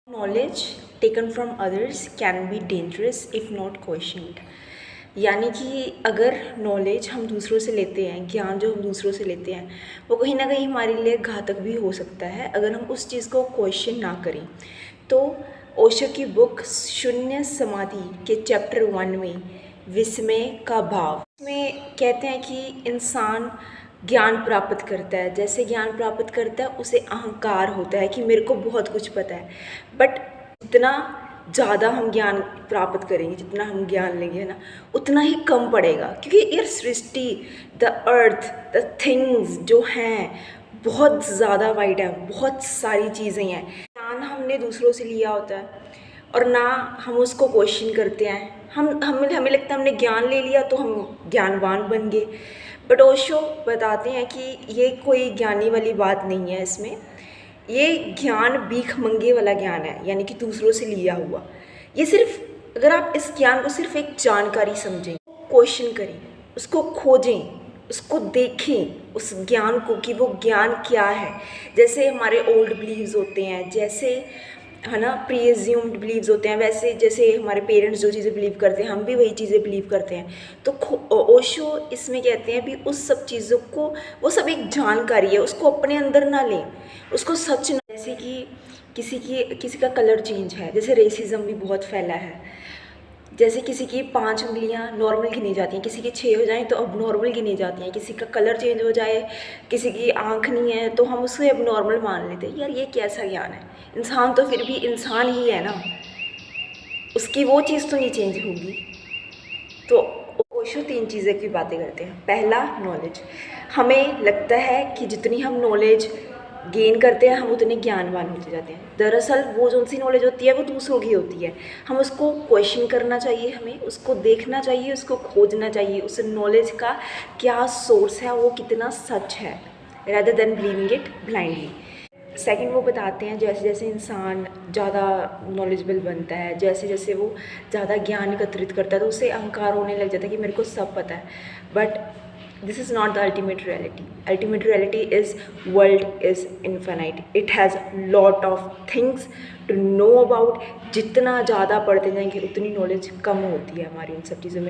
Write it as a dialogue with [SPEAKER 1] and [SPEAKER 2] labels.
[SPEAKER 1] Knowledge taken from others can be dangerous if not questioned. यानी कि अगर knowledge हम दूसरों से लेते हैं, ज्ञान जो हम दूसरों से लेते हैं, वो कहीं ना कहीं हमारे लिए घातक भी हो सकता है अगर हम उस चीज़ को क्वेश्चन ना करें। तो ओशो की बुक शून्य समाधि के चैप्टर 1 में विस्मय का भाव में कहते हैं कि इंसान ज्ञान प्राप्त करता है, जैसे ज्ञान प्राप्त करता है उसे अहंकार होता है कि मेरे को बहुत कुछ पता है। बट जितना ज़्यादा हम ज्ञान प्राप्त करेंगे, जितना हम ज्ञान लेंगे ना, उतना ही कम पड़ेगा, क्योंकि ये सृष्टि, द अर्थ, द थिंग्स जो हैं बहुत ज़्यादा वाइड है, बहुत सारी चीज़ें हैं। ज्ञान हमने दूसरों से लिया होता है और ना हम उसको क्वेश्चन करते हैं। हमें लगता है हमने ज्ञान ले लिया तो हम ज्ञानवान बन गए। बट ओशो बताते हैं कि ये कोई ज्ञानी वाली बात नहीं है। इसमें ये ज्ञान भीख मंगे वाला ज्ञान है, यानी कि दूसरों से लिया हुआ। ये सिर्फ अगर आप इस ज्ञान को सिर्फ एक जानकारी समझें, क्वेश्चन करें, उसको खोजें, उसको देखें उस ज्ञान को कि वो ज्ञान क्या है। जैसे हमारे ओल्ड बिलीव्स होते हैं, जैसे है ना, प्री एज्यूम्ड बिलीव्स होते हैं, वैसे जैसे हमारे पेरेंट्स जो चीज़ें बिलीव करते हैं हम भी वही चीज़ें बिलीव करते हैं। तो ओशो इसमें कहते हैं भी उस सब चीज़ों को, वो सब एक जानकारी है, उसको अपने अंदर ना लें, उसको सच ना। जैसे कि किसी का कलर चेंज है, जैसे रेसिज्म भी बहुत फैला है। जैसे किसी की 5 उंगलियां नॉर्मल गिनी जाती हैं, किसी की 6 हो जाएं तो अब नॉर्मल गिनी जाती हैं, किसी का कलर चेंज हो जाए, किसी की आँख नहीं है तो हम उसे अब नॉर्मल मान लेते हैं। यार ये कैसा ज्ञान है? इंसान तो फिर भी इंसान ही है ना, उसकी वो चीज़ तो नहीं चेंज होगी। तो ओशो 3 चीज़ें की बातें करते हैं। पहला, नॉलेज। हमें लगता है कि जितनी हम नॉलेज गेन करते हैं हम उतने ज्ञानवान होते जाते हैं। दरअसल वो जो सी नॉलेज होती है वो दूसरों की होती है। हम उसको क्वेश्चन करना चाहिए, हमें उसको देखना चाहिए, उसको खोजना चाहिए, उस नॉलेज का क्या सोर्स है, वो कितना सच है, rather than believing it blindly। Second, वो बताते हैं जैसे जैसे इंसान ज़्यादा नॉलेजेबल बनता है, जैसे जैसे वो ज़्यादा ज्ञान एकत्रित करता है तो उसे अहंकार होने लग जाता है कि मेरे को सब पता है। But this is not the ultimate reality. Ultimate reality is world is infinite. It has lot of things to know about. जितना ज़्यादा पढ़ते जाएंगे उतनी नॉलेज कम होती है हमारी उन सब चीज़ों में।